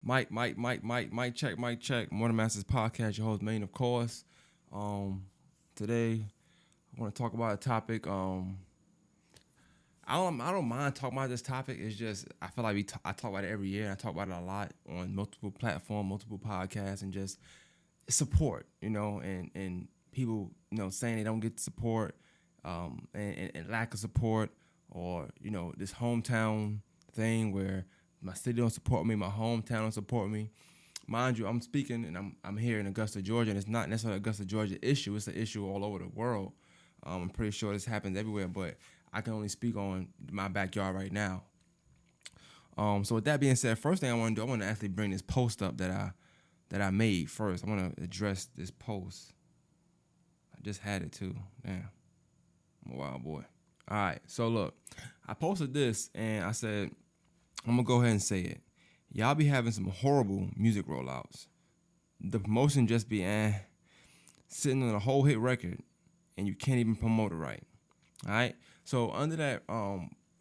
Mic check. Morning Masters Podcast, your host, Maine, of course. Today, I want to talk about a topic. I don't mind talking about this topic. It's just, I feel like I talk about it every year. And I talk about it a lot on multiple platforms, multiple podcasts, and just support, and people, saying they don't get support, and lack of support, or this hometown thing where my city don't support me, my hometown don't support me. Mind you, I'm speaking and I'm here in Augusta, Georgia, and it's not necessarily Augusta, Georgia issue. It's an issue all over the world. I'm pretty sure this happens everywhere, but I can only speak on my backyard right now. So with that being said, first thing I want to do, I want to actually bring this post up that I made first. I want to address this post. I just had it too. Damn, I'm a wild boy. All right, so look, I posted this and I said, I'm gonna go ahead and say it. Y'all be having some horrible music rollouts. The promotion just be sitting on a whole hit record, and you can't even promote it right. All right. So under that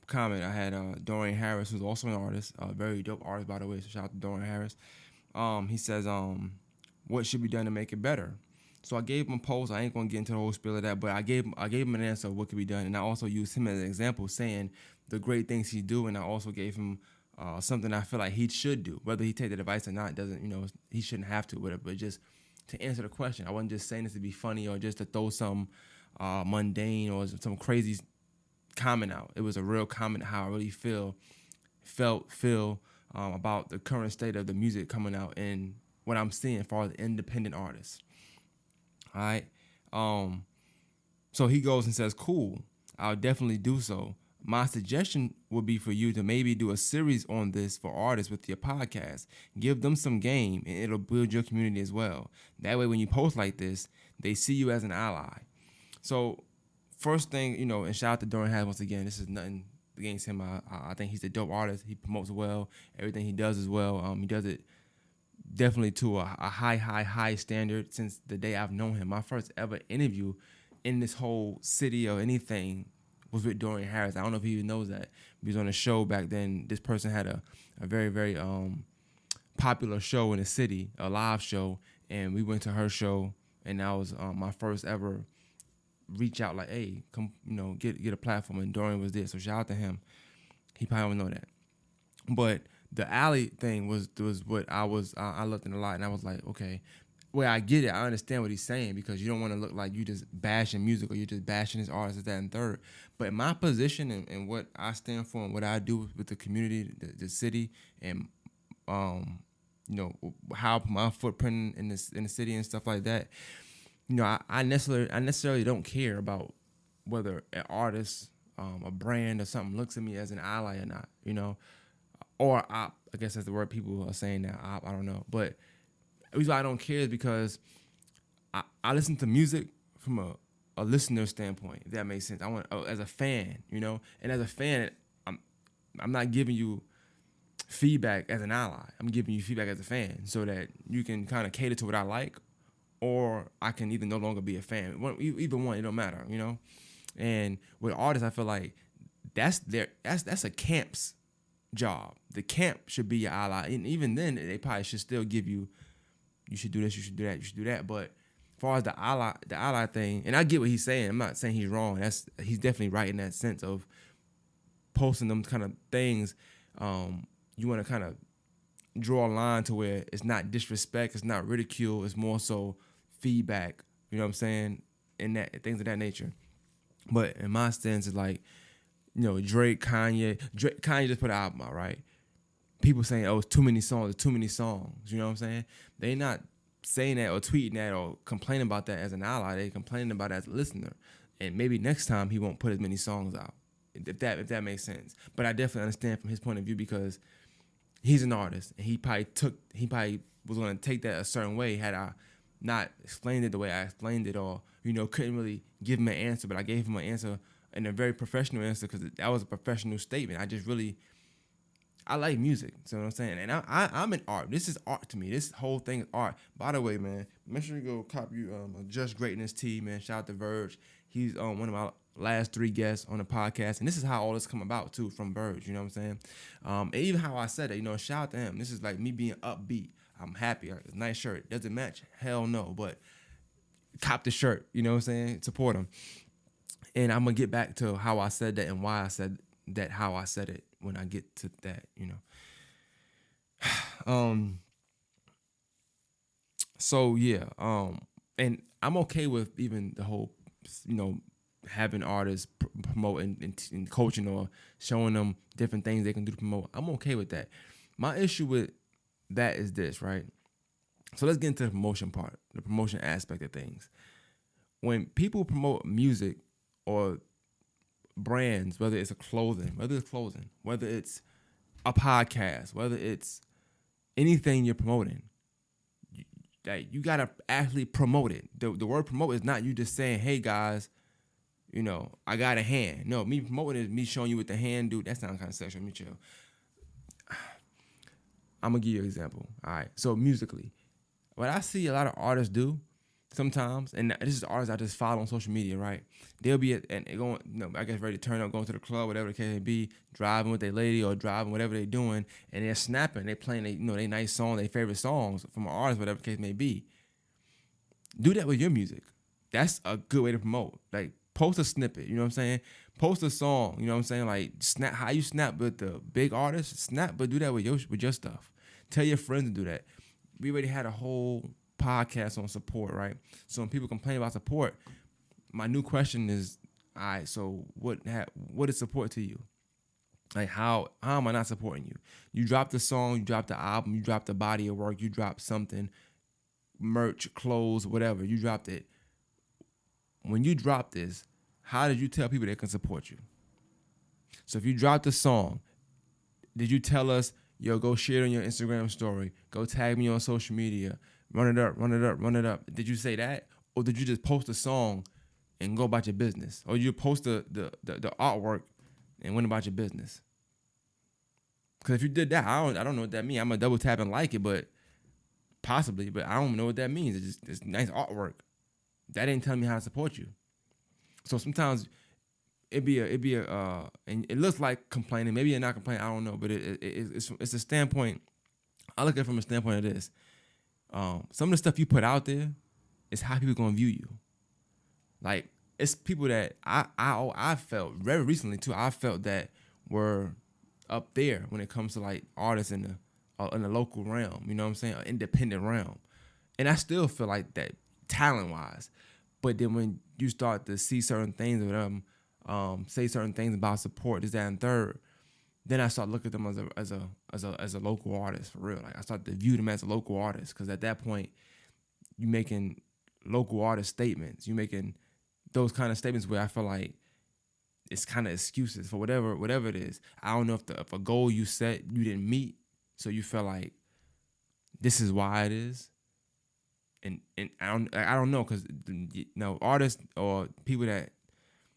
comment, I had Dorian Harris, who's also an artist, a very dope artist by the way. So shout out to Dorian Harris. He says, what should be done to make it better? So I gave him a post. I ain't gonna get into the whole spiel of that, but I gave him an answer of what could be done, and I also used him as an example, saying the great things he do, and I also gave him something I feel like he should do. Whether he take the advice or not doesn't, he shouldn't have to, whatever. But just to answer the question, I wasn't just saying this to be funny or just to throw some mundane or some crazy comment out. It was a real comment how I really felt about the current state of the music coming out and what I'm seeing as far as independent artists. All right. So he goes and says, cool, I'll definitely do so. My suggestion would be for you to maybe do a series on this for artists with your podcast. Give them some game and it'll build your community as well. That way when you post like this, they see you as an ally. So first thing, and shout out to Dorian Harris once again. This is nothing against him. I think he's a dope artist. He promotes well. Everything he does as well. He does it definitely to a high standard since the day I've known him. My first ever interview in this whole city or anything was with Dorian Harris. I don't know if he even knows that. He was on a show back then. This person had a very, very popular show in the city, a live show, and we went to her show, and that was my first ever reach out like, hey, come, get a platform, and Dorian was there. So shout out to him. He probably don't know that. But the alley thing was what I looked in a lot, and I was like, okay, well, I get it. I understand what he's saying because you don't want to look like you just bashing music or you're just bashing his artists, that and third. But in my position and what I stand for and what I do with the community, the city, and how my footprint in the city and stuff like that, I necessarily don't care about whether an artist, a brand or something looks at me as an ally or not, or op. I guess that's the word people are saying now. Op, I don't know, but the reason why I don't care is because I listen to music from a listener standpoint, if that makes sense. I want as a fan, and as a fan, I'm not giving you feedback as an ally. I'm giving you feedback as a fan so that you can kind of cater to what I like, or I can either no longer be a fan. Either one, it don't matter, And with artists, I feel like that's a camp's job. The camp should be your ally, and even then, they probably should still give you. You should do this. You should do that. You should do that. But as far as the ally thing, and I get what he's saying. I'm not saying he's wrong. He's definitely right in that sense of posting them kind of things. You want to kind of draw a line to where it's not disrespect, it's not ridicule, it's more so feedback. You know what I'm saying? And that things of that nature. But in my stance, it's like, Drake, Kanye just put an album out, right? People saying, oh, it's too many songs, you know what I'm saying? They not saying that or tweeting that or complaining about that as an ally. They complaining about it as a listener. And maybe next time he won't put as many songs out, if that makes sense. But I definitely understand from his point of view because he's an artist and he probably was going to take that a certain way had I not explained it the way I explained it, or, couldn't really give him an answer, but I gave him an answer and a very professional answer because that was a professional statement. I like music, so what I'm saying, and I'm in art. This is art to me. This whole thing is art. By the way, man, make sure you go cop you a Just Greatness tee, man. Shout out to Verge. He's one of my last 3 guests on the podcast, and this is how all this come about too, from Birds. You know what I'm saying? And even how I said it, shout out to him. This is like me being upbeat. I'm happy. Nice shirt. Does it match? Hell no. But cop the shirt. You know what I'm saying? Support him. And I'm gonna get back to how I said that and why I said that, how I said it when I get to that. So yeah. And I'm okay with even the whole, having artists promote and coaching or showing them different things they can do to promote. I'm okay with that. My issue with that is this, right? So let's get into the promotion part, the promotion aspect of things. When people promote music or brands, whether it's clothing, whether it's a podcast, whether it's anything you're promoting, you gotta actually promote it. The word promote is not you just saying, "Hey guys, I got a hand." No, me promoting is me showing you what the hand do. That sounds kind of sexual. Let me chill. I'm gonna give you an example. All right. So musically, what I see a lot of artists do sometimes, and this is artists I just follow on social media, right? They'll be going, I guess ready to turn up, going to the club, whatever the case may be, driving with their lady or driving whatever they're doing, and they're snapping, they playing they nice song, their favorite songs from an artist, whatever the case may be. Do that with your music. That's a good way to promote. Like, post a snippet, you know what I'm saying? Post a song, you know what I'm saying? Like, snap how you snap with the big artists, snap, but do that with your stuff. Tell your friends to do that. We already had a whole podcast on support, right? So when people complain about support, my new question is, all right, so what is support to you? Like, how am I not supporting you? You dropped the song, you dropped the album, you dropped the body of work, you dropped something, merch, clothes, whatever, you dropped it. When you drop this, how did you tell people they can support you? So if you dropped a song, did you tell us, yo, go share it on your Instagram story, go tag me on social media, run it up? Did you say that? Or did you just post a song and go about your business? Or you post the artwork and went about your business? Because if you did that, I don't know what that means. I'm going to double tap and like it, but possibly, but I don't know what that means. It's nice artwork. That ain't telling me how to support you. So sometimes it'd be a and it looks like complaining. Maybe you're not complaining. I don't know, but it's a standpoint. I look at it from a standpoint of this. Some of the stuff you put out there is how people gonna view you. Like, it's people that I felt very recently too. I felt that were up there when it comes to like artists in the local realm. You know what I'm saying? An independent realm, and I still feel like that talent wise. But then when you start to see certain things with them, say certain things about support, this, that, and third, then I start looking at them as a local artist for real. Like, I start to view them as a local artist, because at that point, you making local artist statements. You making those kind of statements where I feel like it's kind of excuses for whatever it is. I don't know if a goal you set you didn't meet, so you feel like this is why it is. And I don't know, because artists or people that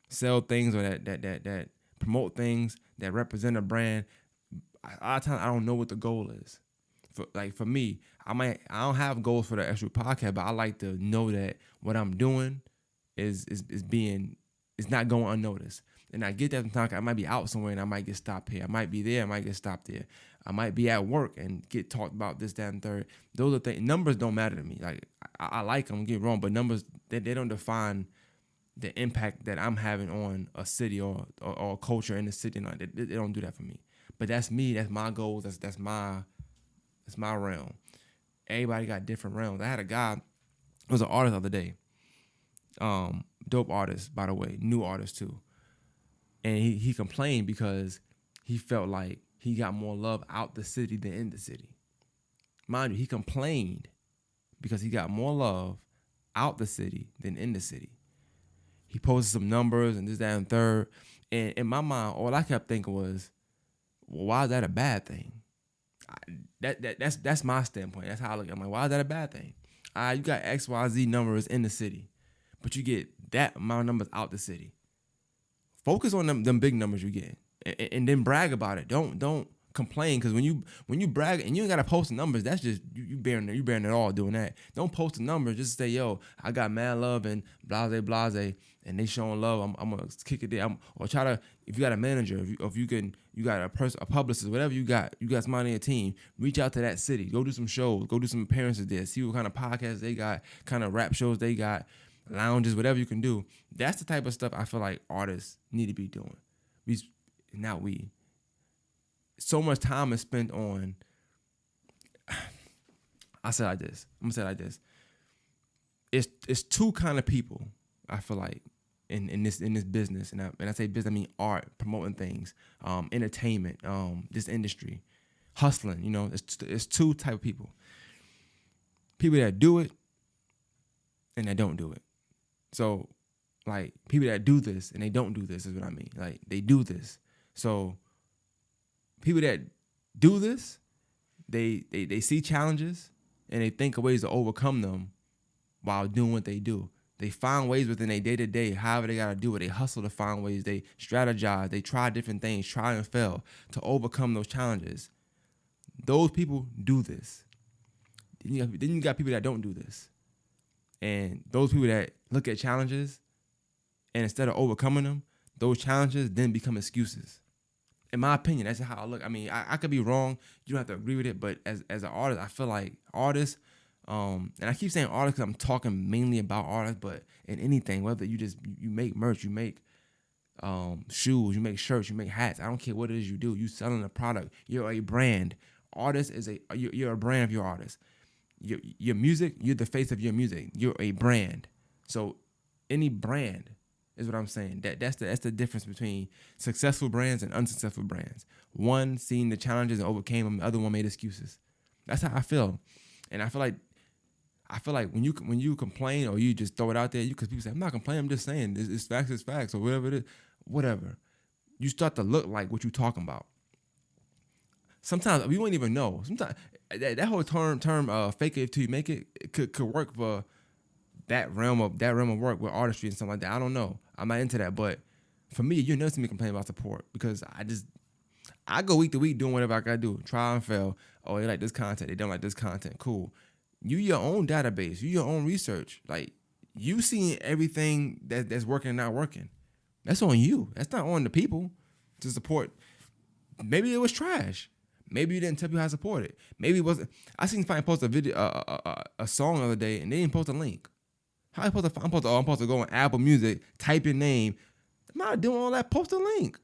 sell things or that promote things that represent a brand, a lot of times I don't know what the goal is. For me, I don't have goals for the actual podcast, but I like to know that what I'm doing is not going unnoticed. And I get that sometimes I might be out somewhere and I might get stopped here. I might be there, I might get stopped there. I might be at work and get talked about this, that, and third. Those are things. Numbers don't matter to me. Like, I like them, get wrong, but numbers, they don't define the impact that I'm having on a city or a culture in the city. Like, they don't do that for me. But that's me. That's my goals. That's my realm. Everybody got different realms. I had a guy, it was an artist the other day. Dope artist, by the way, new artist too. And he complained because he felt like he got more love out the city than in the city. Mind you, he complained because he got more love out the city than in the city. He posted some numbers and this, that, and third. And in my mind, all I kept thinking was, well, why is that a bad thing? That's my standpoint. That's how I look at it. I'm like, why is that a bad thing? You got XYZ numbers in the city, but you get that amount of numbers out the city. Focus on them big numbers you get, and then brag about it. Don't complain, because when you brag and you ain't gotta post the numbers, that's just you bearing it all doing that. Don't post the numbers. Just say, yo, I got mad love and blase, and they showing love. I'm gonna kick it there. Or try to, if you got a manager, if you got a publicist, whatever you got somebody on your team, reach out to that city, go do some shows, go do some appearances there, see what kind of podcasts they got, kind of rap shows they got, lounges, whatever you can do. That's the type of stuff I feel like artists need to be doing. So much time is spent on. I'm gonna say it like this. It's two kind of people I feel like in this business, and I say business, I mean art, promoting things, entertainment, this industry, hustling. You know, it's two type of people. People that do it and that don't do it. So, like, people that do this and they don't do this is what I mean. Like, they do this. So people that do this, they see challenges and they think of ways to overcome them while doing what they do. They find ways within their day-to-day, however they got to do it. They hustle to find ways. They strategize. They try different things, try and fail to overcome those challenges. Those people do this. Then you got people that don't do this. And those people that look at challenges and instead of overcoming them, those challenges then become excuses. In my opinion, that's how I look. I mean, I could be wrong. You don't have to agree with it. But as an artist, I feel like artists, and I keep saying artists because I'm talking mainly about artists, but in anything, whether you make merch, you make shoes, you make shirts, you make hats. I don't care what it is you do. You selling a product. You're a brand. Artist you're a brand of your artist. Your music, you're the face of your music. You're a brand. So any brand is what I'm saying. That's the difference between successful brands and unsuccessful brands. One seen the challenges and overcame them. The other one made excuses. That's how I feel. And I feel like when you complain or you just throw it out there, because people say, I'm not complaining, I'm just saying it's facts, or whatever it is, whatever. You start to look like what you're talking about. Sometimes we won't even know. Sometimes that whole term fake it till you make it could work for that realm of work with artistry and something like that. I don't know. I'm not into that. But for me, you'll never see me complain about support, because I go week to week doing whatever I gotta do. Try and fail. Oh, they like this content. They don't like this content. Cool. You your own database. You your own research. Like, you seeing everything that's working and not working. That's on you. That's not on the people to support. Maybe it was trash. Maybe you didn't tell people how to support it. Maybe it wasn't. I seen somebody post a video, a song the other day, and they didn't post a link. How I'm supposed to go on Apple Music, type your name. I'm not doing all that. Post a link.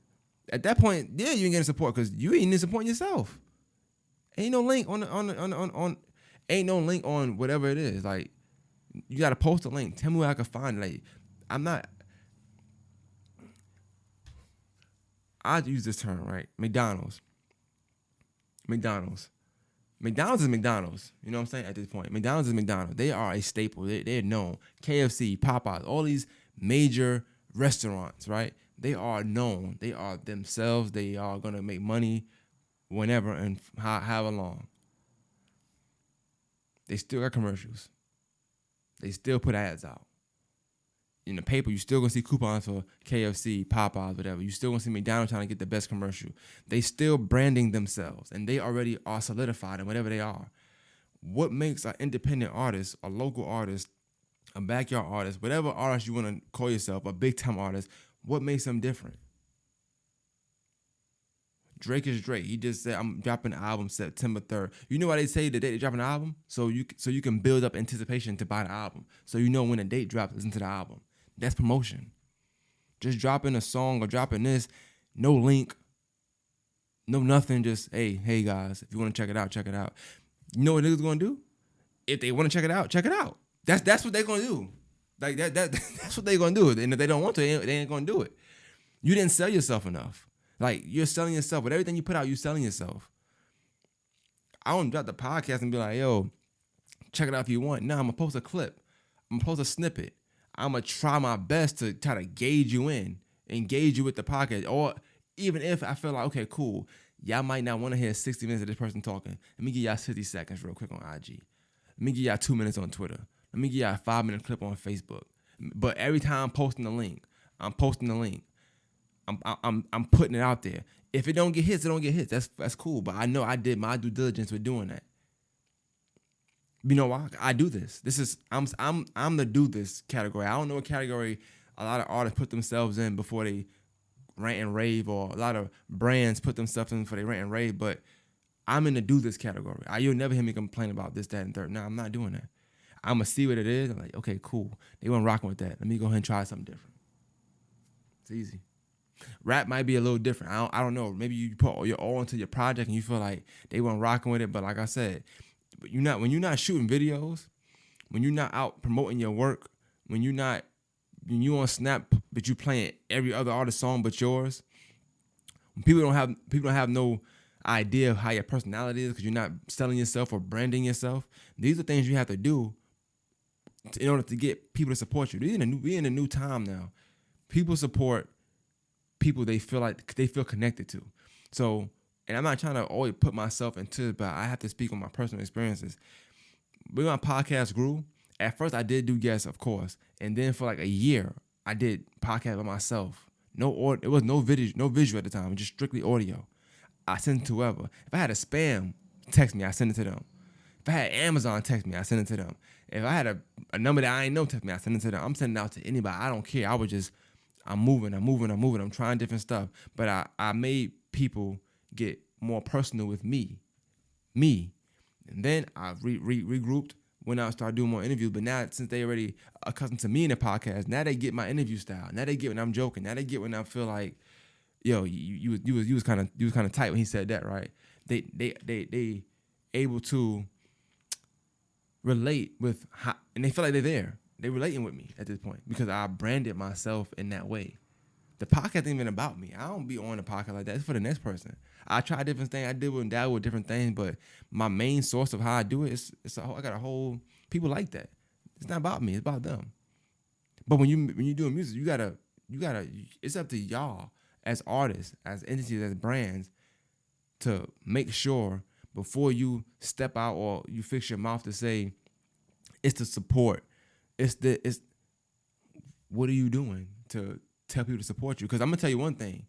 At that point, yeah, you ain't getting support because you ain't even supporting yourself. Ain't no link ain't no link on whatever it is. Like, you gotta post a link. Tell me where I can find it. Like, I use this term, right? McDonald's is McDonald's. You know what I'm saying? At this point, McDonald's is McDonald's. They are a staple. They're known. KFC, Popeyes, all these major restaurants, right? They are known. They are themselves. They are going to make money whenever and however long. They still got commercials. They still put ads out. In the paper, you still gonna see coupons for KFC, Popeyes, whatever. You still gonna see McDonald's trying to get the best commercial. They still branding themselves, and they already are solidified in whatever they are. What makes an independent artist, a local artist, a backyard artist, whatever artist you want to call yourself, a big time artist, what makes them different? Drake is Drake. He just said, I'm dropping an album September 3rd. You know why they say the date they drop an album? So you can build up anticipation to buy the album. So you know when the date drops, listen to the album. That's promotion. Just dropping a song or dropping this, no link, no nothing, just, hey guys, if you want to check it out, check it out. You know what niggas gonna do? If they want to check it out, check it out. That's what they gonna do. Like that's what they gonna do. And if they don't want to, they ain't gonna do it. You didn't sell yourself enough. Like, you're selling yourself. With everything you put out, you're selling yourself. I don't drop the podcast and be like, yo, check it out if you want. No, I'm going to post a clip. I'm going to post a snippet. I'm going to try my best to try to gauge you in, engage you with the podcast. Or even if I feel like, okay, cool, y'all might not want to hear 60 minutes of this person talking. Let me give y'all 60 seconds real quick on IG. Let me give y'all 2 minutes on Twitter. Let me give y'all a 5-minute clip on Facebook. But every time I'm posting the link, I'm putting it out there. If it don't get hits, it don't get hits. That's cool. But I know I did my due diligence with doing that. You know why? I do this. This is I'm the do this category. I don't know what category a lot of artists put themselves in before they rant and rave, or a lot of brands put themselves in before they rant and rave. But I'm in the do this category. You'll never hear me complain about this, that, and third. No, I'm not doing that. I'm gonna see what it is. I'm like, okay, cool. They weren't rocking with that. Let me go ahead and try something different. It's easy. Rap might be a little different. I don't know. Maybe you put your all into your project and you feel like they weren't rocking with it. But like I said, when you're not shooting videos, when you're not out promoting your work, when you on Snap but you playing every other artist's song but yours, when people don't have no idea of how your personality is because you're not selling yourself or branding yourself. These are things you have to do in order to get people to support you. We're in a new time now. People support people they feel connected to. So, and I'm not trying to always put myself into it, but I have to speak on my personal experiences. When my podcast grew, at first I did do guests, of course, and then for like a year I did podcast by myself. It was no visual at the time, just strictly audio. I sent it to whoever. If I had a spam text me, I send it to them. If I had Amazon text me, I send it to them. If I had a number that I ain't know text me, I send it to them. I'm sending it out to anybody. I don't care. I'm moving. I'm trying different stuff. But I made people get more personal with me. And then I regrouped, went out and started doing more interviews. But now, since they already accustomed to me in the podcast, now they get my interview style. Now they get when I'm joking. Now they get when I feel like, yo, you was kind of tight when he said that, right? They able to relate with how, and they feel like they're there. They're relating with me at this point because I branded myself in that way. The podcast ain't even about me. I don't be on the podcast like that. It's for the next person. I try different things. I did and dabble with different things, but my main source of how I do it I got a whole people like that. It's not about me. It's about them. But when you doing music, you gotta. It's up to y'all as artists, as entities, as brands, to make sure before you step out or you fix your mouth to say it's the support. It's what are you doing to tell people to support you? Because I'm gonna tell you one thing: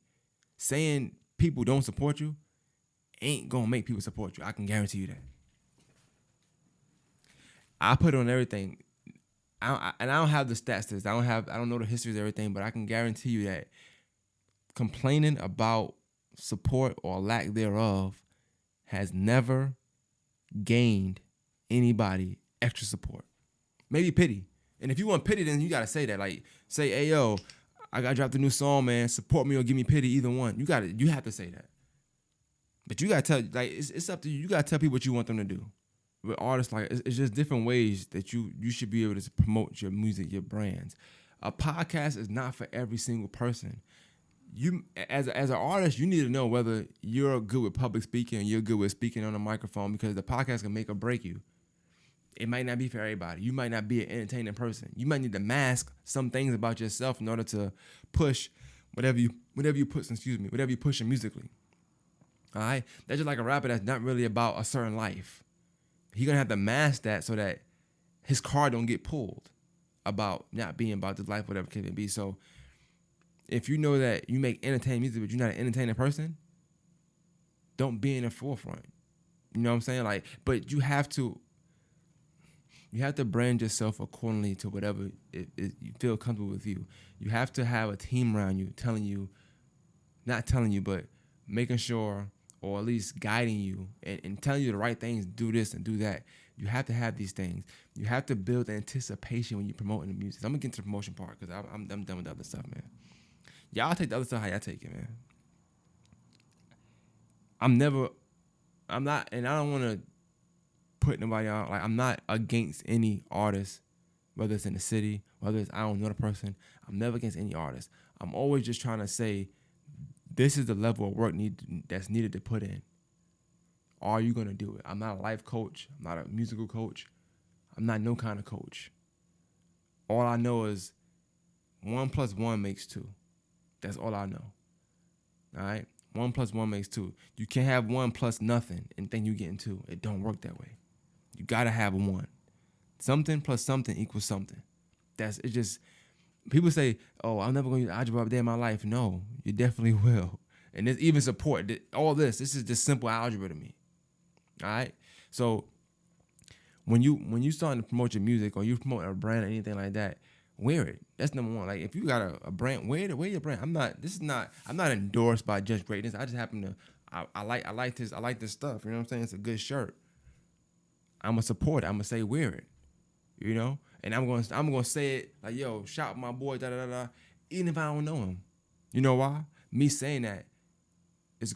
saying people don't support you ain't gonna make people support you. I can guarantee you that. I put it on everything. I don't have the stats to this. I don't know the history of everything, but I can guarantee you that complaining about support or lack thereof has never gained anybody extra support. Maybe pity. And if you want pity, then you gotta say that. Like, say, hey yo, I gotta drop the new song, man. Support me or give me pity, either one. You have to say that. But you gotta tell, like, it's up to you. You gotta tell people what you want them to do. With artists, like, it's just different ways that you should be able to promote your music, your brands. A podcast is not for every single person. You, as an artist, you need to know whether you're good with public speaking and you're good with speaking on a microphone, because the podcast can make or break you. It might not be for everybody. You might not be an entertaining person. You might need to mask some things about yourself in order to push whatever you pushing musically. All right? That's just like a rapper that's not really about a certain life. He's going to have to mask that so that his card don't get pulled about not being about this life, whatever it may be. So if you know that you make entertaining music but you're not an entertaining person, don't be in the forefront. You know what I'm saying? Like, but you have to brand yourself accordingly to whatever you feel comfortable with you. You have to have a team around you not telling you, but making sure, or at least guiding you and telling you the right things, do this and do that. You have to have these things. You have to build anticipation when you're promoting the music. I'm going to get to the promotion part because I'm done with the other stuff, man. Y'all take the other stuff how y'all take it, man. I'm not, and I don't want to put nobody on, like, I'm not against any artist, whether it's in the city, whether it's I don't know the person. I'm never against any artist. I'm always just trying to say, this is the level of work that's needed to put in. Are you going to do it? I'm not a life coach. I'm not a musical coach. I'm not no kind of coach. All I know is 1 + 1 makes 2. That's all I know. All right? 1 + 1 makes 2. You can't have 1 plus nothing and think you're getting 2. It don't work that way. You got to have 1. Something plus something equals something. People say, "Oh, I'm never going to use algebra a day in my life." No, you definitely will. And there's even support. All this is just simple algebra to me. All right. So when you starting to promote your music or you promote a brand or anything like that, wear it. That's number one. Like if you got a brand, wear your brand. I'm not endorsed by Just Greatness. I just happen to I like this stuff. You know what I'm saying? It's a good shirt. I'm gonna support it. I'm gonna say wear it. You know? And I'm gonna say it like, yo, shout my boy, da da da da, even if I don't know him. You know why? Me saying that it's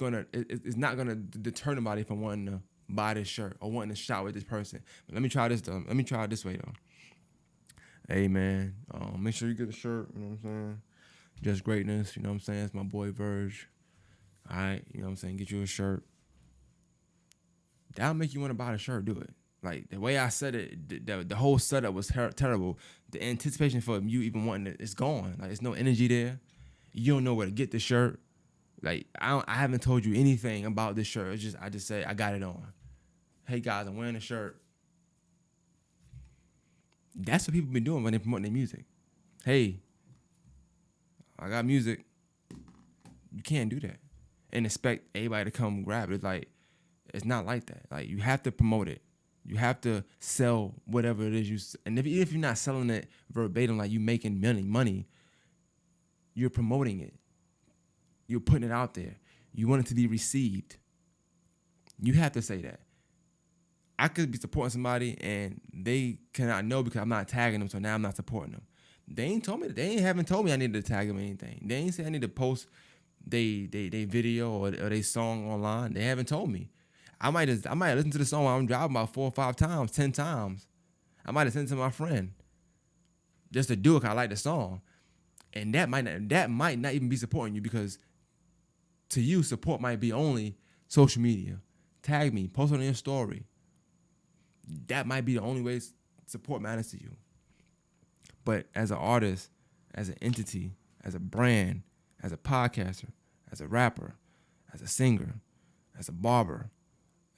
not gonna deter nobody from wanting to buy this shirt or wanting to shout with this person. But let me try this though. Let me try it this way though. Hey man, make sure you get a shirt. You know what I'm saying? Just Greatness. You know what I'm saying? It's my boy Verge. All right. You know what I'm saying? Get you a shirt. That'll make you want to buy the shirt. Do it. Like the way I said it, the whole setup was terrible. The anticipation for you even wanting it, it's gone. Like there's no energy there. You don't know where to get the shirt. Like I haven't told you anything about this shirt. I just say I got it on. Hey guys, I'm wearing a shirt. That's what people been doing when they promote their music. Hey, I got music. You can't do that and expect everybody to come grab it. It's like it's not like that. Like you have to promote it. You have to sell whatever it is you. And if you're not selling it verbatim, like you making money, you're promoting it. You're putting it out there. You want it to be received. You have to say that. I could be supporting somebody and they cannot know because I'm not tagging them, so now I'm not supporting them. They ain't told me that. They haven't told me I need to tag them or anything. They ain't say I need to post they video or they song online. They haven't told me. I might listen to the song while I'm driving about 4 or 5 times, 10 times. I might have sent it to my friend just to do it because I like the song. And that might not even be supporting you because to you, support might be only social media. Tag me, post it on your story. That might be the only way support matters to you. But as an artist, as an entity, as a brand, as a podcaster, as a rapper, as a singer, as a barber,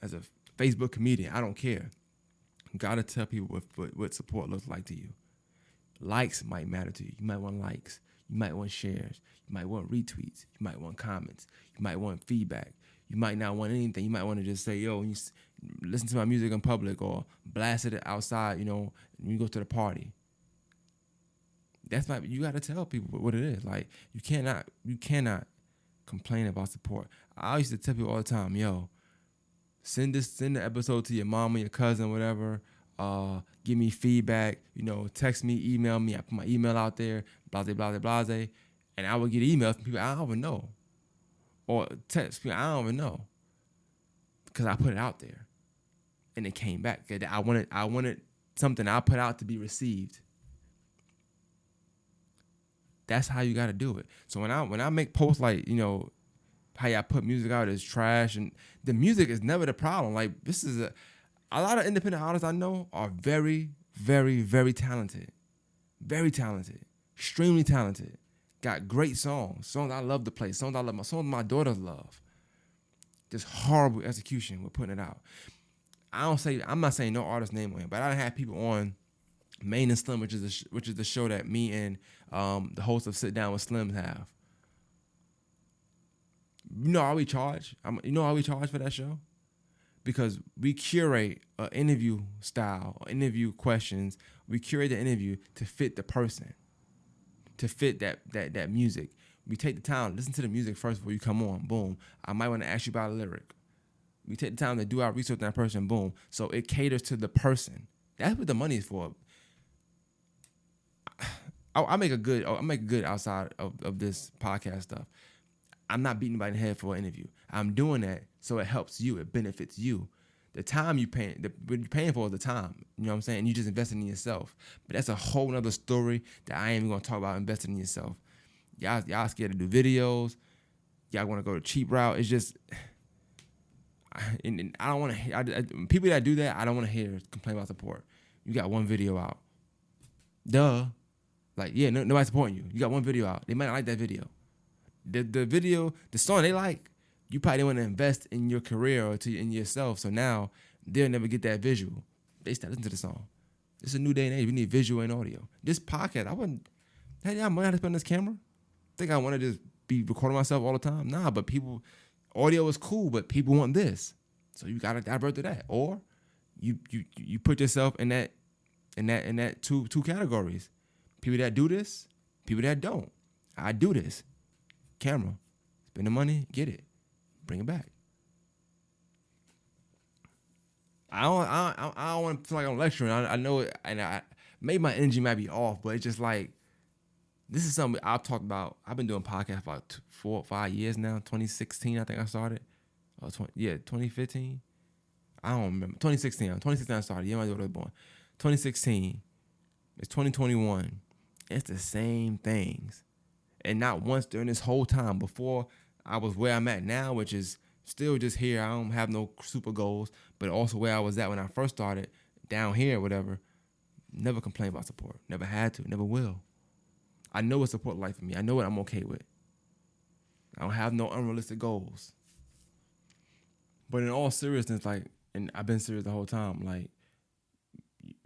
as a Facebook comedian, I don't care. You gotta tell people what support looks like to you. Likes might matter to you. You might want likes. You might want shares. You might want retweets. You might want comments. You might want feedback. You might not want anything. You might want to just say, yo, you listen to my music in public or blast it outside, you know, when you go to the party. You got to tell people what it is. Like, you cannot complain about support. I used to tell people all the time, yo, send the episode to your mom or your cousin, whatever. Give me feedback, you know, text me, email me. I put my email out there, blase, blase, blase. And I would get emails from people I don't even know. Or text people I don't even know. Because I put it out there. And it came back. I wanted something I put out to be received. That's how you got to do it. So when I make posts like, you know, how y'all put music out is trash, and the music is never the problem. Like, this is a lot of independent artists I know are very, very, very talented. Very talented. Extremely talented. Got great songs. Songs I love to play. Songs my daughters love. Just horrible execution with putting it out. I'm not saying no artist name on it, but I had people on Main and Slim, which is the show that me and the host of Sit Down with Slim have. You know how we charge? You know how we charge for that show? Because we curate an interview style, or interview questions. We curate the interview to fit the person, to fit that music. We take the time, listen to the music first before you come on. Boom. I might want to ask you about a lyric. We take the time to do our research on that person. Boom. So it caters to the person. That's what the money is for. I make a good outside of this podcast stuff. I'm not beating anybody in the head for an interview. I'm doing that so it helps you. It benefits you. The time what you're paying for is the time. You know what I'm saying? You just invested in yourself. But that's a whole nother story that I ain't even going to talk about investing in yourself. Y'all scared to do videos. Y'all want to go the cheap route. It's just, and I don't want to, people that do that, I don't want to hear complain about support. You got one video out. Duh. Like, yeah, nobody's supporting you. You got one video out. They might not like that video. The video, the song they like, you probably want to invest in your career or in yourself. So now they'll never get that visual. They start listening to the song. It's a new day and age. We need visual and audio. This podcast, Hey, I'm gonna spend this camera. Think I want to just be recording myself all the time? Nah, but people, audio is cool, but people want this, so you gotta divert to that, or you put yourself in that two categories. People that do this, people that don't. I do this. Camera, spend the money, get it, bring it back. I don't want to feel like I'm lecturing. I know it, and maybe my energy might be off, but it's just like this is something I've talked about. I've been doing podcasts for like 4 or 5 years now. 2016, I think I started. 2015. I don't remember. 2016. 2016 I started. Yeah, my daughter was born. 2016. It's 2021. It's the same things. And not once during this whole time before I was where I'm at now, which is still just here. I don't have no super goals, but also where I was at when I first started, down here, whatever. Never complained about support. Never had to. Never will. I know what support like for me. I know what I'm okay with. I don't have no unrealistic goals. But in all seriousness, like, and I've been serious the whole time, like,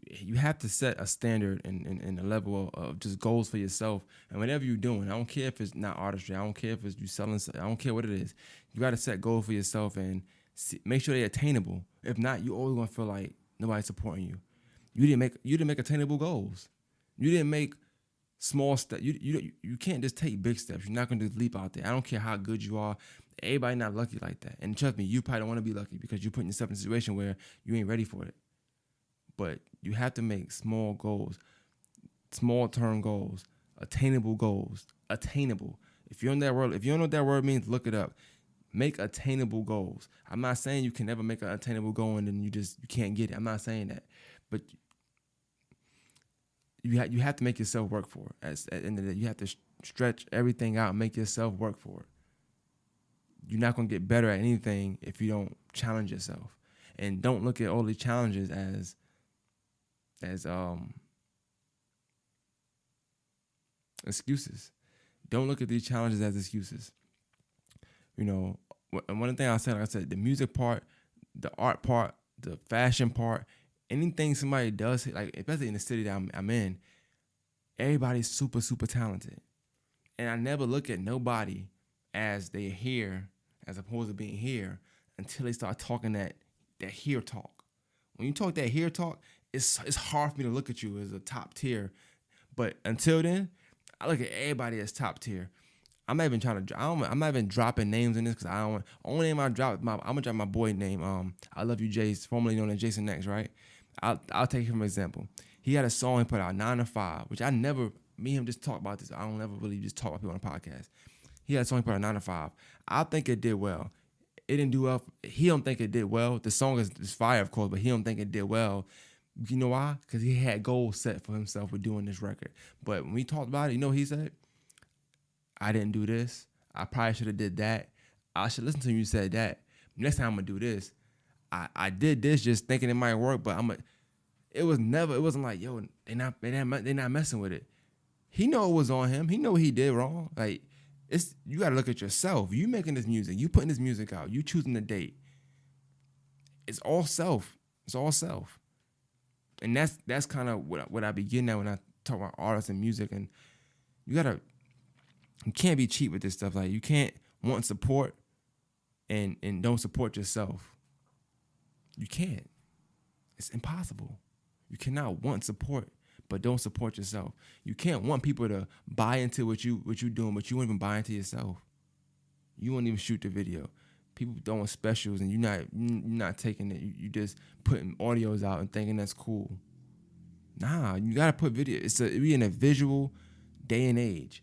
you have to set a standard and a level of just goals for yourself. And whatever you're doing, I don't care if it's not artistry. I don't care if it's you selling. I don't care what it is. You got to set goals for yourself and make sure they're attainable. If not, you always gonna feel like nobody's supporting you. You didn't make attainable goals. You didn't make small steps. You can't just take big steps. You're not gonna just leap out there. I don't care how good you are. Everybody not lucky like that. And trust me, you probably don't want to be lucky because you're putting yourself in a situation where you ain't ready for it. But you have to make small goals, small term goals, attainable goals, attainable. If you're in that word, if you don't know what that word means, look it up. Make attainable goals. I'm not saying you can never make an attainable goal and then you can't get it. I'm not saying that, but you have to make yourself work for it. At the end of the day, you have to stretch everything out and make yourself work for it. You're not gonna get better at anything if you don't challenge yourself, and don't look at all the challenges as excuses. Don't look at these challenges as excuses. You know, one of the things I said, like I said, the music part, the art part, the fashion part, anything somebody does, like especially in the city that I'm in, everybody's super, super talented. And I never look at nobody as they're here as opposed to being here until they start talking that here talk. When you talk that here talk, it's hard for me to look at you as a top tier. But until then, I look at everybody as top tier. I'm not even I'm not even dropping names in this because I don't want. Only name I drop, I'm gonna drop my boy name. I Love You, Jace, formerly known as Jason X, right? I'll take him for example. He had a song he put out, 9 to 5, which I never. Me and him just talk about this. I don't ever really just talk about people on the podcast. He had a song he put out, 9 to 5. I think it did well. It didn't do well. He don't think it did well. The song is fire, of course, but he don't think it did well. You know why? Because he had goals set for himself with doing this record. But when we talked about it, you know what he said? I didn't do this. I probably should have did that. I should listen to you said that. Next time I'm gonna do this. I did this just thinking it might work, but it wasn't like, yo, they not messing with it. He know it was on him. He know what he did wrong. Like, you gotta look at yourself. You making this music, you putting this music out, you choosing the date. It's all self. It's all self. And that's kind of what I be getting at when I talk about artists and music. And you can't be cheap with this stuff. Like, you can't want support and don't support yourself. You can't. It's impossible. You cannot want support but don't support yourself. You can't want people to buy into what you doing, but you won't even buy into yourself. You won't even shoot the video. People doing specials and you're not taking it. You just putting audios out and thinking that's cool. Nah, you gotta put video. We in a visual day and age.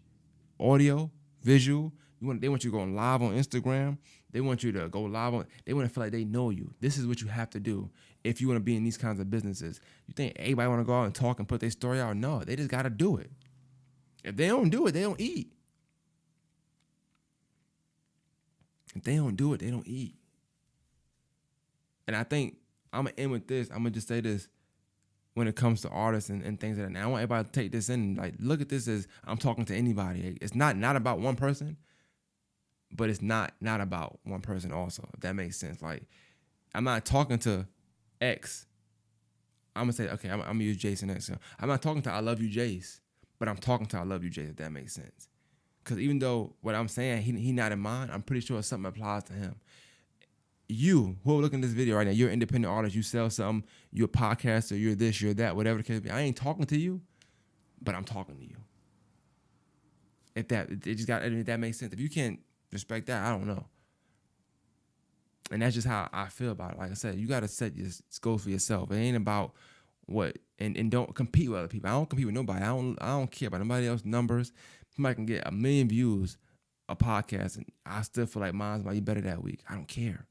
Audio, visual. They want you to go live on Instagram. They want you to go live on. They want to feel like they know you. This is what you have to do if you want to be in these kinds of businesses. You think everybody want to go out and talk and put their story out? No, they just got to do it. If they don't do it, they don't eat. If they don't do it, they don't eat. And I think I'm going to end with this. I'm going to just say this when it comes to artists and things like that. Now, I want everybody to take this in and like look at this as I'm talking to anybody. It's not about one person, but it's not about one person also, if that makes sense. Like, I'm not talking to X. I'm going to say, okay, I'm going to use Jason X. I'm not talking to I Love You, Jace, but I'm talking to I love you, Jay, if that makes sense. Because even though what I'm saying, he not in mind, I'm pretty sure something applies to him. You, who are looking at this video right now, you're an independent artist, you sell something, you're a podcaster, you're this, you're that, whatever the case be. I ain't talking to you, but I'm talking to you. If that makes sense. If you can't respect that, I don't know. And that's just how I feel about it. Like I said, you got to set your goals for yourself. It ain't about what, and don't compete with other people. I don't compete with nobody. I don't care about nobody else's numbers. Somebody can get 1 million views a podcast, and I still feel like mine might be better that week. I don't care.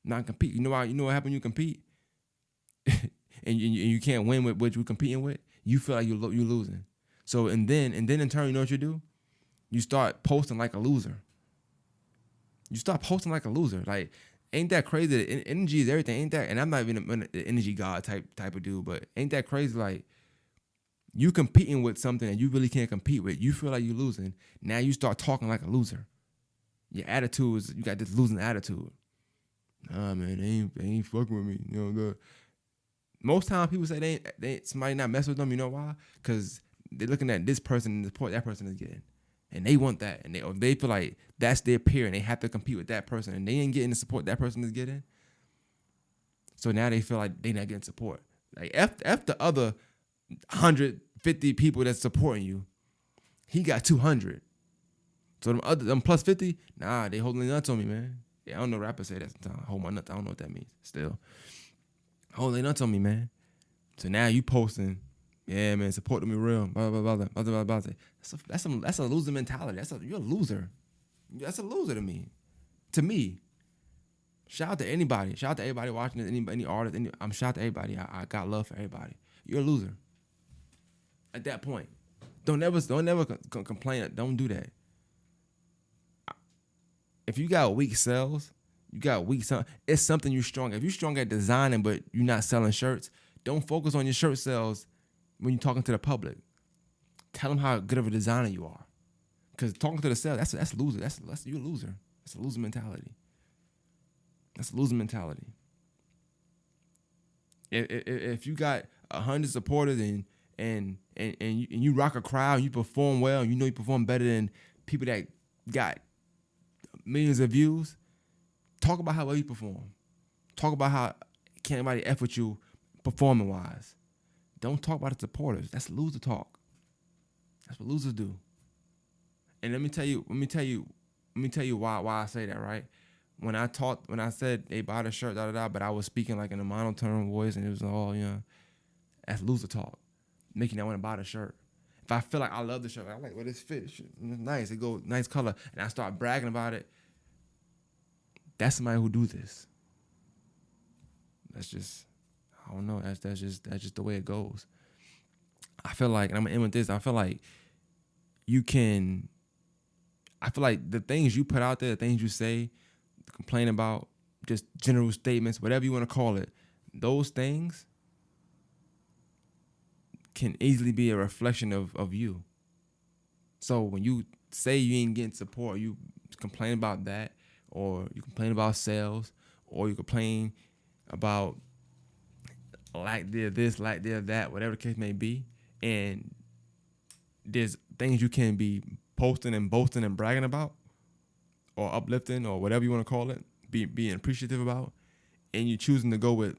Not compete. You know why? You know what happens when you compete, and you can't win with what you're competing with. You feel like you're losing. So and then in turn, you know what you do? You start posting like a loser. Like, ain't that crazy? That energy is everything. Ain't that? And I'm not even an energy god type of dude, but ain't that crazy? Like, you competing with something that you really can't compete with. You feel like you're losing. Now you start talking like a loser. Your attitude is, you got this losing attitude. Nah, man, they ain't fucking with me. You know, most times people say they somebody not mess with them. You know why? Because they're looking at this person and the support that person is getting, and they want that, and they feel like that's their peer, and they have to compete with that person, and they ain't getting the support that person is getting. So now they feel like they not getting support. Like F the other 150 people that's supporting you, he got 200. So them plus 50, nah, they holding nuts on me, man. Yeah, I don't know rappers say that sometimes. Hold my nuts. I don't know what that means. Still, holding nuts on me, man. So now you posting, yeah, man, support me real. Blah blah blah blah blah blah. That's a loser mentality. You're a loser. That's a loser to me. To me. Shout out to anybody. Shout out to everybody watching this. Any artist. I'm shout out to everybody. I got love for everybody. You're a loser. At that point, don't ever complain. Don't do that. If you got weak sales, you got weak something. It's something you're strong at. If you're strong at designing, but you're not selling shirts, don't focus on your shirt sales when you're talking to the public. Tell them how good of a designer you are. Because talking to the sales, that's loser. That's you're a loser. That's a loser mentality. If you got 100 supporters and you rock a crowd, you perform well, and you know you perform better than people that got millions of views, talk about how well you perform. Talk about how can't anybody F with you performing wise. Don't talk about the supporters. That's loser talk. That's what losers do. And let me tell you why I say that, right? When I said they buy the shirt, but I was speaking like in a monotone voice, and it was all, that's loser talk. Making that want to buy the shirt. If I feel like I love the shirt, I'm like, well, this fit, it's nice, it go nice color, and I start bragging about it, that's somebody who do this. That's just, I don't know, that's just the way it goes. I feel like, and I'm gonna end with this, I feel like the things you put out there, the things you say, complain about, just general statements, whatever you want to call it, those things can easily be a reflection of you. So when you say you ain't getting support, you complain about that, or you complain about sales, or you complain about lack there this, lack there that, whatever the case may be, and there's things you can be posting and boasting and bragging about, or uplifting, or whatever you want to call it, being appreciative about, and you're choosing to go with,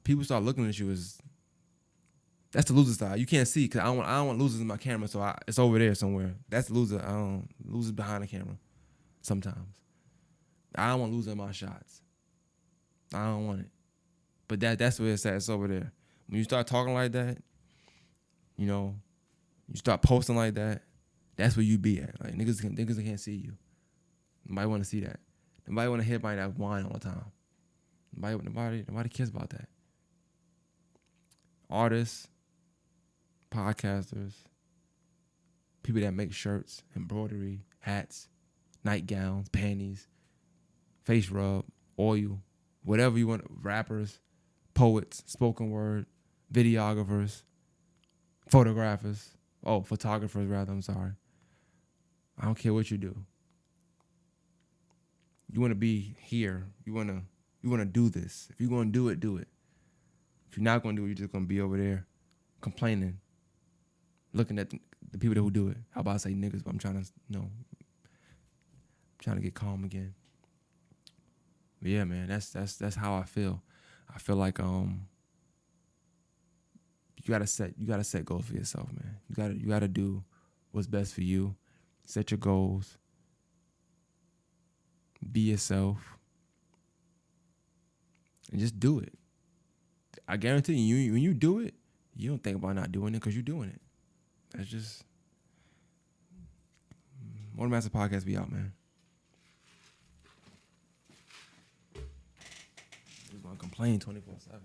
people start looking at you as, that's the loser side. You can't see, because I don't want losers in my camera, so it's over there somewhere. That's the loser. Losers behind the camera sometimes. I don't want losers in my shots. I don't want it. But that's where it's at. It's over there. When you start talking like that, you start posting like that, that's where you be at. Like, niggas can't see you. Nobody want to see that. Nobody want to hear about that whine all the time. Nobody cares about that. Artists, podcasters, people that make shirts, embroidery, hats, nightgowns, panties, face rub, oil, whatever you want, rappers, poets, spoken word, videographers, photographers, photographers rather, I'm sorry. I don't care what you do. You want to be here. You want to do this. If you're going to do it, do it. If you're not gonna do it, you're just gonna be over there complaining, looking at the people who do it. How about I say niggas? But I'm trying to, trying to get calm again. But yeah, man, that's how I feel. I feel like you gotta set goals for yourself, man. You gotta do what's best for you. Set your goals. Be yourself. And just do it. I guarantee you, when you do it, you don't think about not doing it because you're doing it. That's just Morning Master Podcast be out, man. Just gonna complain 24/7.